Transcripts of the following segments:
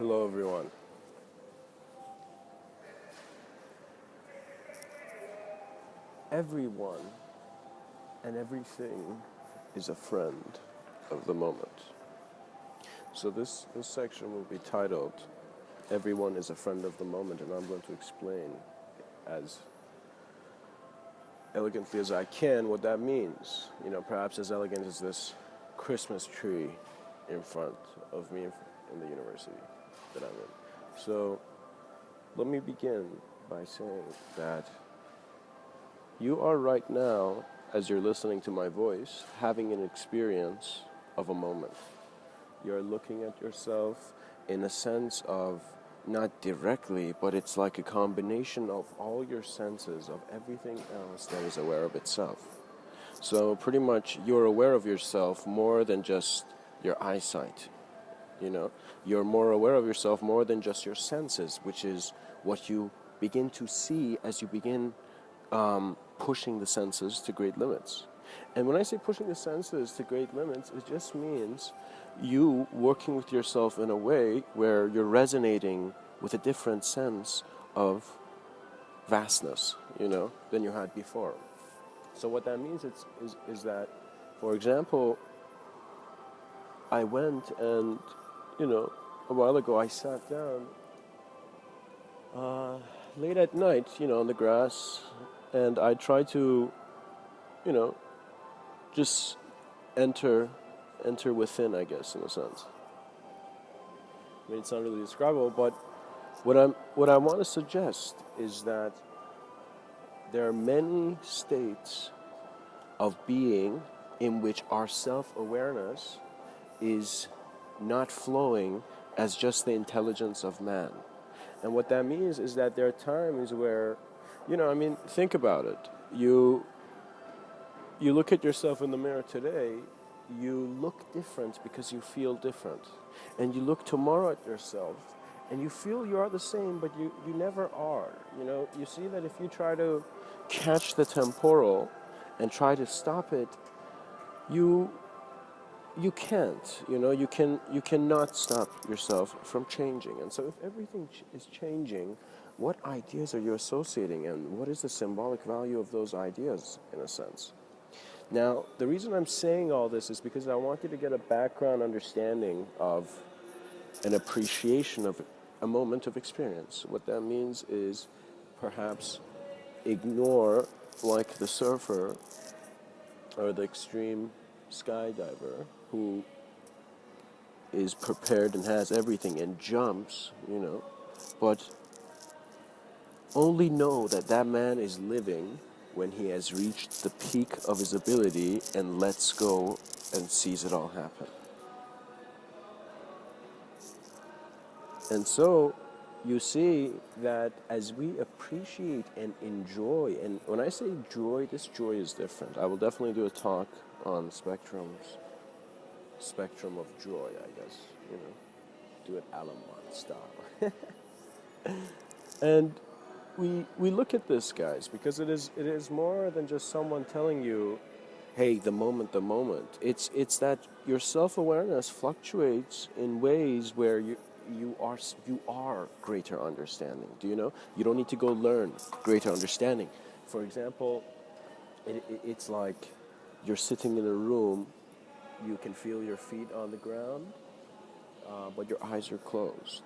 Hello, everyone. Everyone and everything is a friend of the moment. So this section will be titled, Everyone is a Friend of the Moment, and I'm going to explain as elegantly as I can what that means. Perhaps as elegant as this Christmas tree in front of me in the university that I'm in. So let me begin by saying that you are right now, as you're listening to my voice, having an experience of a moment. You're looking at yourself in a sense of, not directly, but it's like a combination of all your senses, of everything else that is aware of itself. So pretty much you're aware of yourself more than just your eyesight. You're more aware of yourself more than just your senses, which is what you begin to see as you begin pushing the senses to great limits. And when I say pushing the senses to great limits, it just means you working with yourself in a way where you're resonating with a different sense of vastness, than you had before. So what that means is that, for example, I went and, a while ago I sat down late at night, on the grass, and I tried to, just enter within, I guess, in a sense. I mean, it's not really describable, but what I want to suggest is that there are many states of being in which our self-awareness is not flowing as just the intelligence of man. And what that means is that there are times where, think about it. You look at yourself in the mirror today, you look different because you feel different. And you look tomorrow at yourself, and you feel you are the same, but you never are. You see that if you try to catch the temporal and try to stop it, you can't. You cannot stop yourself from changing. And so if everything is changing, what ideas are you associating, and what is the symbolic value of those ideas, in a sense? Now, the reason I'm saying all this is because I want you to get a background understanding of an appreciation of a moment of experience. What that means is perhaps ignore, like the surfer or the extreme skydiver who is prepared and has everything and jumps, but only know that that man is living when he has reached the peak of his ability and lets go and sees it all happen. And so you see that as we appreciate and enjoy, and when I say joy, this joy is different. I will definitely do a talk on spectrum of joy, I guess, do it Alamont style. And we look at this, guys, because it is more than just someone telling you, hey, the moment. It's that your self-awareness fluctuates in ways where you are greater understanding. Do you know? You don't need to go learn greater understanding. For example, it's like you're sitting in a room, you can feel your feet on the ground, but your eyes are closed.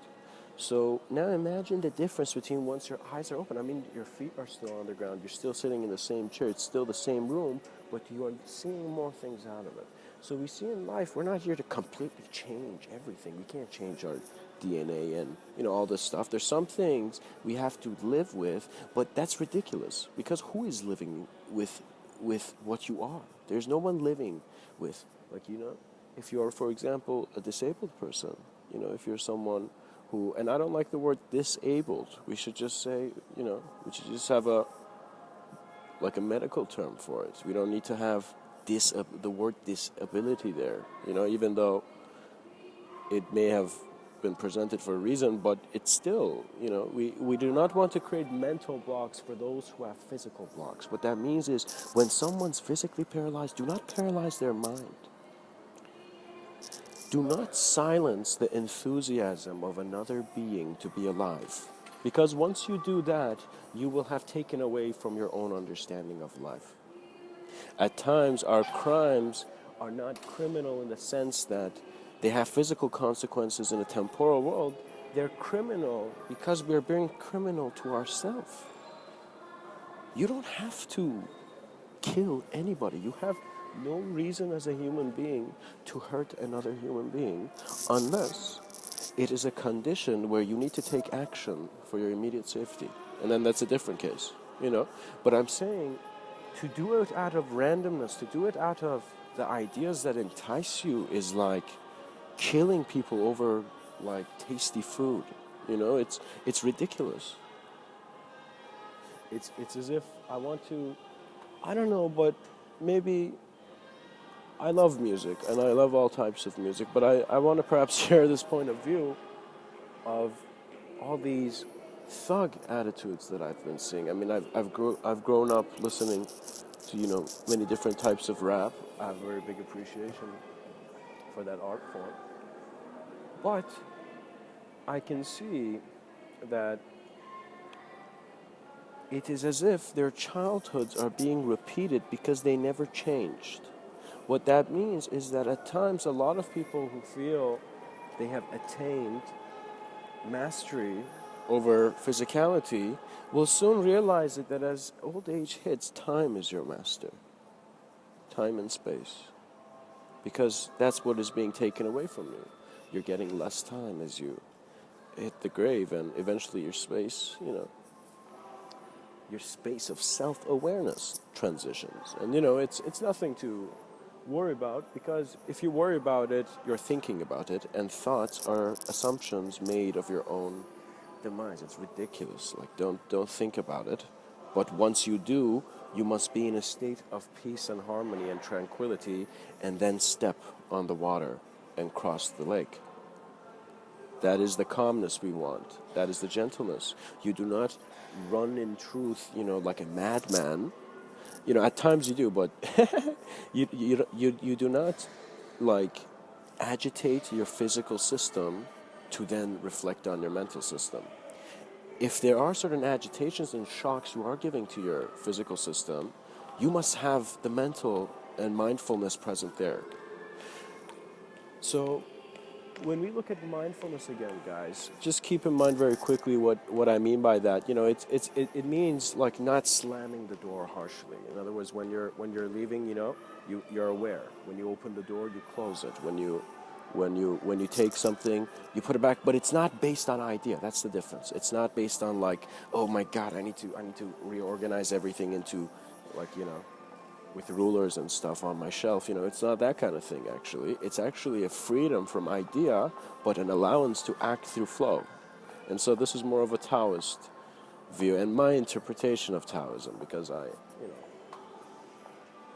So now imagine the difference between once your eyes are open. I mean, your feet are still on the ground. You're still sitting in the same chair. It's still the same room, but you are seeing more things out of it. So we see in life, we're not here to completely change everything. We can't change our DNA and, all this stuff. There's some things we have to live with, but that's ridiculous because who is living with what you are? There's no one living with, if you're, for example, a disabled person, if you're someone who, and I don't like the word disabled. We should just say, we should just have a medical term for it. We don't need to have the word disability there, even though it may have been presented for a reason, but it's still, we do not want to create mental blocks for those who have physical blocks. What that means is when someone's physically paralyzed, do not paralyze their mind. Do not silence the enthusiasm of another being to be alive. Because once you do that, you will have taken away from your own understanding of life. At times, our crimes are not criminal in the sense that they have physical consequences in a temporal world. They're criminal because we're being criminal to ourselves. You don't have to kill anybody. You have no reason as a human being to hurt another human being unless it is a condition where you need to take action for your immediate safety. And then that's a different case, you know. But I'm saying to do it out of randomness, to do it out of the ideas that entice you is like killing people over like tasty food. You know, it's ridiculous. It's as if I want to, I don't know, but maybe I love music and I love all types of music, but I want to perhaps share this point of view of all these thug attitudes that I've been seeing. I mean, I've grown up listening to, you know, many different types of rap. I have a very big appreciation for that art form. But I can see that it is as if their childhoods are being repeated because they never changed. What that means is that at times a lot of people who feel they have attained mastery over physicality will soon realize that as old age hits, time is your master. Time and space. Because that's what is being taken away from you. You're getting less time as you hit the grave, and eventually your space, you know, your space of self-awareness transitions. And, you know, it's nothing to worry about, because if you worry about it, you're thinking about it, and thoughts are assumptions made of your own demise. It's ridiculous. Like, don't think about it. But once you do, you must be in a state of peace and harmony and tranquility, and then step on the water and cross the lake. That is the calmness we want. That is the gentleness. You do not run in truth, you know, like a madman. You know, at times you do, but you do not, like, agitate your physical system to then reflect on your mental system. If there are certain agitations and shocks you are giving to your physical system, you must have the mental and mindfulness present there. So when we look at mindfulness again, guys, just keep in mind very quickly what I mean by that. You know, it means like not slamming the door harshly. In other words, when you're leaving, you know, you're aware. When you open the door, you close it. When you take something, you put it back. But it's not based on idea. That's the difference. It's not based on like, oh my God, I need to reorganize everything into, like, you know, with rulers and stuff on my shelf. You know, it's not that kind of thing, actually. It's actually a freedom from idea, but an allowance to act through flow. And so this is more of a Taoist view and my interpretation of Taoism, because I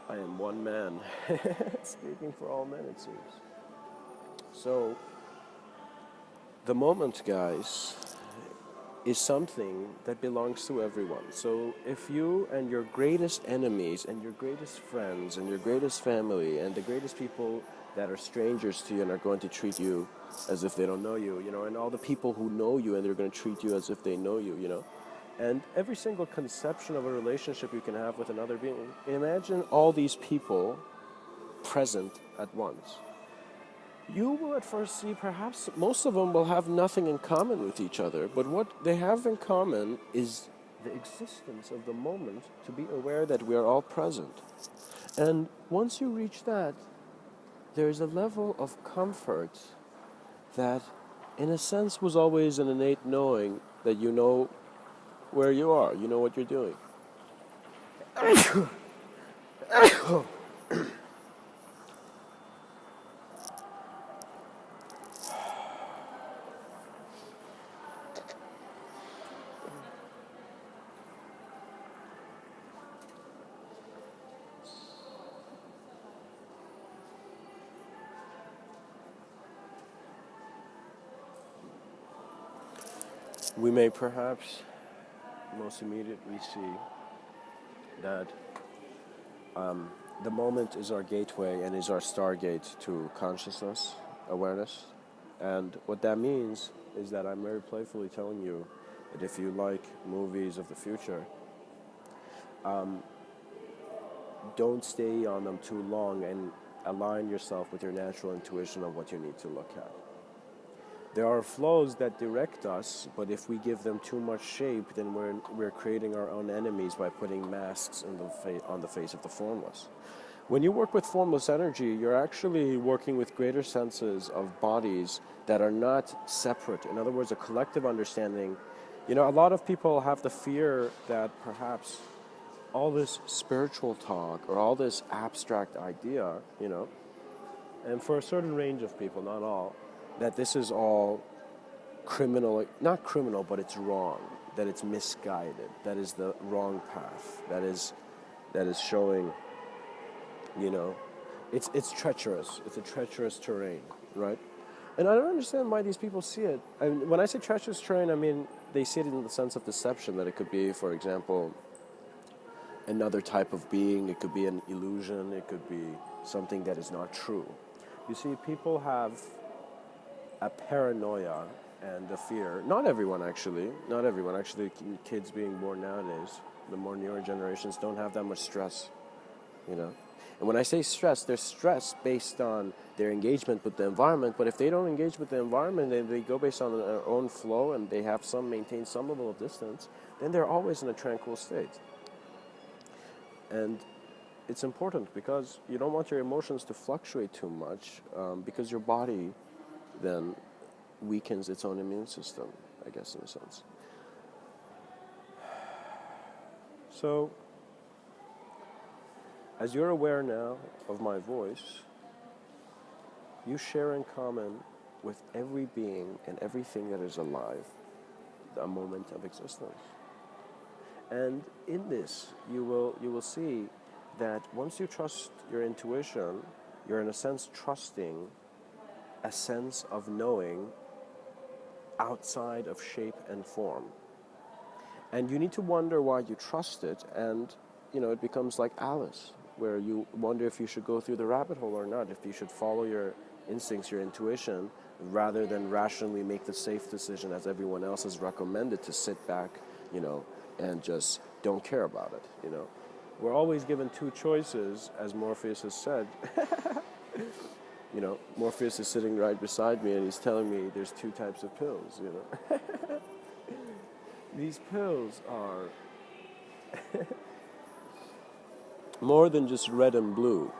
am one man speaking for all men, it seems. So the moment, guys, is something that belongs to everyone. So if you and your greatest enemies and your greatest friends and your greatest family and the greatest people that are strangers to you and are going to treat you as if they don't know you, you know, and all the people who know you and they're going to treat you as if they know you, you know, and every single conception of a relationship you can have with another being, imagine all these people present at once. You will at first see perhaps most of them will have nothing in common with each other, but what they have in common is the existence of the moment, to be aware that we are all present. And once you reach that, there is a level of comfort that, in a sense, was always an innate knowing that you know where you are, you know what you're doing. We may perhaps most immediately see that the moment is our gateway and is our stargate to consciousness, awareness. And what that means is that I'm very playfully telling you that if you like movies of the future, don't stay on them too long and align yourself with your natural intuition of what you need to look at. There are flows that direct us, but if we give them too much shape, then we're creating our own enemies by putting masks on the face of the formless. When you work with formless energy, you're actually working with greater senses of bodies that are not separate. In other words, a collective understanding. A lot of people have the fear that perhaps all this spiritual talk or all this abstract idea, and for a certain range of people, not all, that this is all criminal, not criminal, but it's wrong, that it's misguided, that is the wrong path, that is showing, it's treacherous, it's a treacherous terrain, right? And I don't understand why these people see it. And when I say treacherous terrain, I mean they see it in the sense of deception, that it could be, for example, another type of being, it could be an illusion, it could be something that is not true. You see, people have a paranoia and a fear. Not everyone, actually. Kids being born nowadays, the more newer generations don't have that much stress, And when I say stress, there's stress based on their engagement with the environment, but if they don't engage with the environment and they go based on their own flow and they have maintain some level of distance, then they're always in a tranquil state. And it's important because you don't want your emotions to fluctuate too much, because your body then weakens its own immune system, I guess, in a sense. So, as you're aware now of my voice, you share in common with every being and everything that is alive a moment of existence. And in this, you will see that once you trust your intuition, you're in a sense trusting a sense of knowing outside of shape and form. And you need to wonder why you trust it, and it becomes like Alice, where you wonder if you should go through the rabbit hole or not, if you should follow your instincts, your intuition, rather than rationally make the safe decision as everyone else has recommended to sit back, and just don't care about it, We're always given two choices, as Morpheus has said. Morpheus is sitting right beside me and he's telling me there's two types of pills, These pills are more than just red and blue.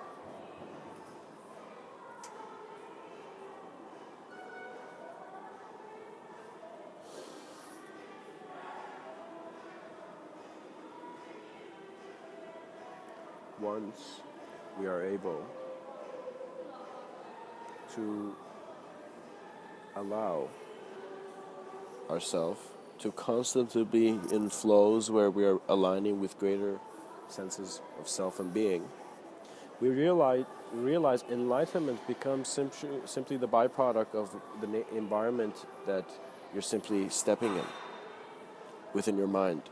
Once we are able to allow ourselves to constantly be in flows where we are aligning with greater senses of self and being, we realize enlightenment becomes simply the byproduct of the environment that you're simply stepping in within your mind.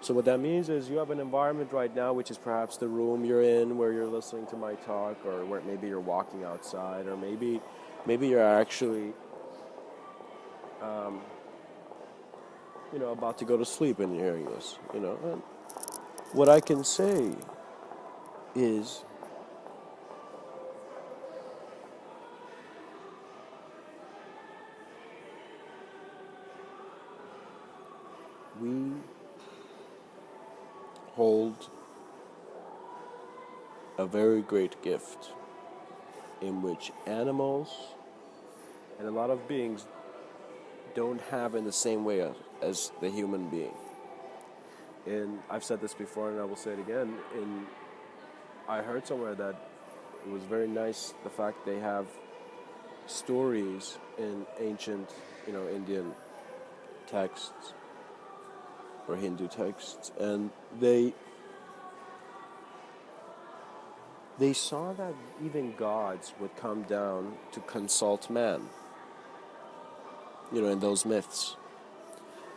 So what that means is you have an environment right now, which is perhaps the room you're in where you're listening to my talk, or where maybe you're walking outside, or maybe you're actually about to go to sleep and you're hearing this, And what I can say is we hold a very great gift in which animals and a lot of beings don't have in the same way as the human being. And I've said this before and I will say it again. I heard somewhere that it was very nice, the fact they have stories in ancient, Indian texts or Hindu texts, and they saw that even gods would come down to consult man, in those myths.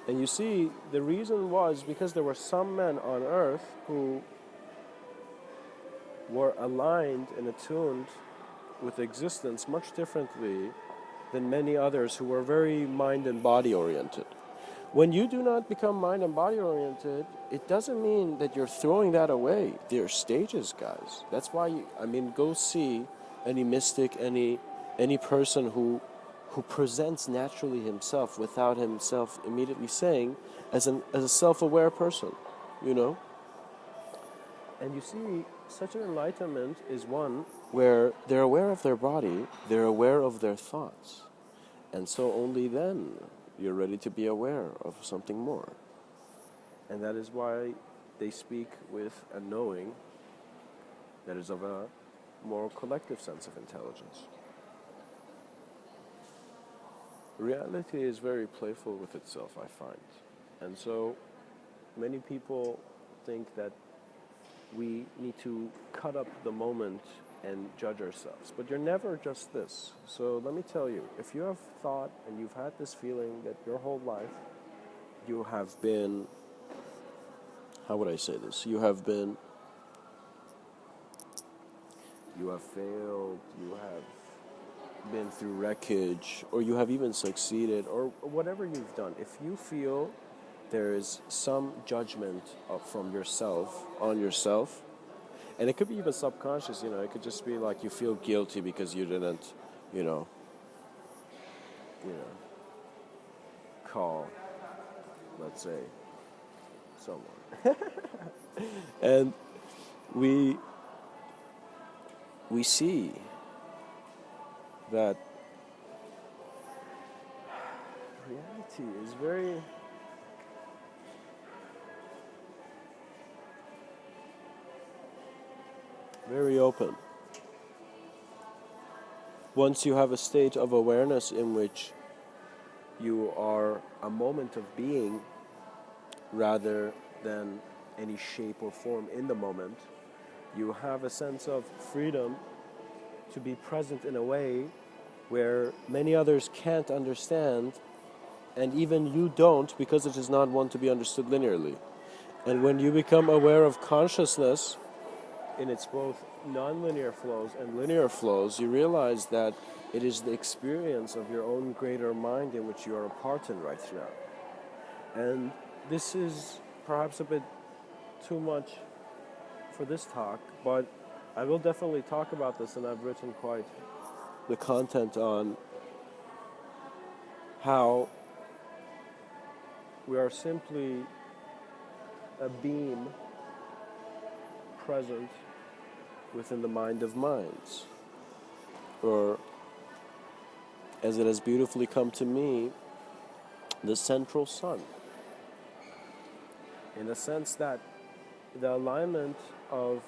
And you see, the reason was because there were some men on earth who were aligned and attuned with existence much differently than many others who are very mind and body oriented. When you do not become mind and body oriented, it doesn't mean that you're throwing that away. There are stages, guys. That's why go see any mystic, any person who presents naturally himself without himself immediately saying, as a self-aware person, you know. And you see, such an enlightenment is one where they're aware of their body, they're aware of their thoughts, and so only then you're ready to be aware of something more. And that is why they speak with a knowing that is of a more collective sense of intelligence. Reality is very playful with itself, I find. And so many people think that we need to cut up the moment and judge ourselves. But you're never just this. So let me tell you, if you have thought and you've had this feeling that your whole life you have been, how would I say this? You have failed, you have been through wreckage, or you have even succeeded, or whatever you've done. If you feel there is some judgment from yourself on yourself, and it could be even subconscious, it could just be like you feel guilty because you didn't, call, let's say, someone. And we see that reality is very open. Once you have a state of awareness in which you are a moment of being rather than any shape or form in the moment, you have a sense of freedom to be present in a way where many others can't understand, and even you don't, because it is not one to be understood linearly. And when you become aware of consciousness in its both non-linear flows and linear flows, you realize that it is the experience of your own greater mind in which you are a part in right now. And this is perhaps a bit too much for this talk, but I will definitely talk about this, and I've written quite the content on how we are simply a beam present within the mind of minds, or as it has beautifully come to me, the central sun, in the sense that the alignment of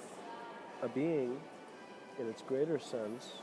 a being in its greater sense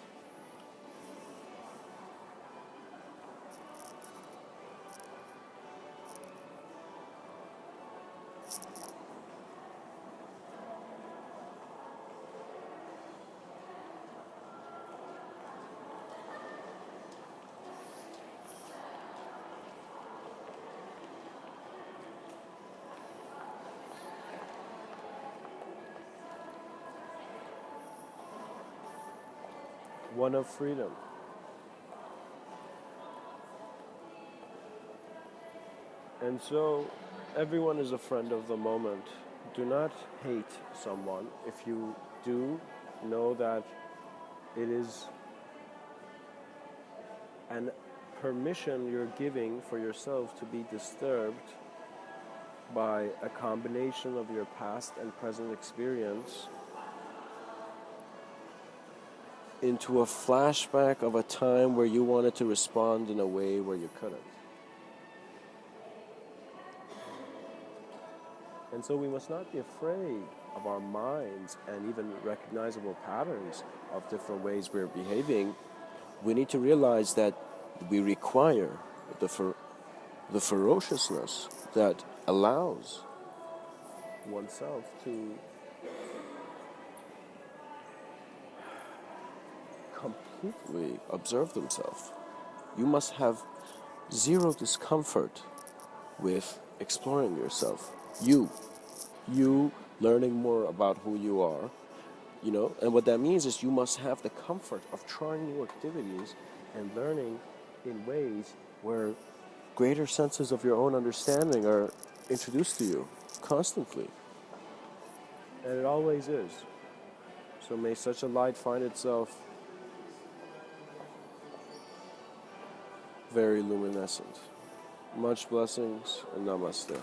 one of freedom. And so everyone is a friend of the moment. Do not hate someone. If you do, know that it is an permission you're giving for yourself to be disturbed by a combination of your past and present experience into a flashback of a time where you wanted to respond in a way where you couldn't. And so we must not be afraid of our minds and even recognizable patterns of different ways we're behaving. We need to realize that we require the ferociousness that allows oneself to completely observe themselves. You must have zero discomfort with exploring yourself. You learning more about who you are, you know. And what that means is you must have the comfort of trying new activities and learning in ways where greater senses of your own understanding are introduced to you constantly. And it always is. So may such a light find itself very luminescent. Much blessings and namaste.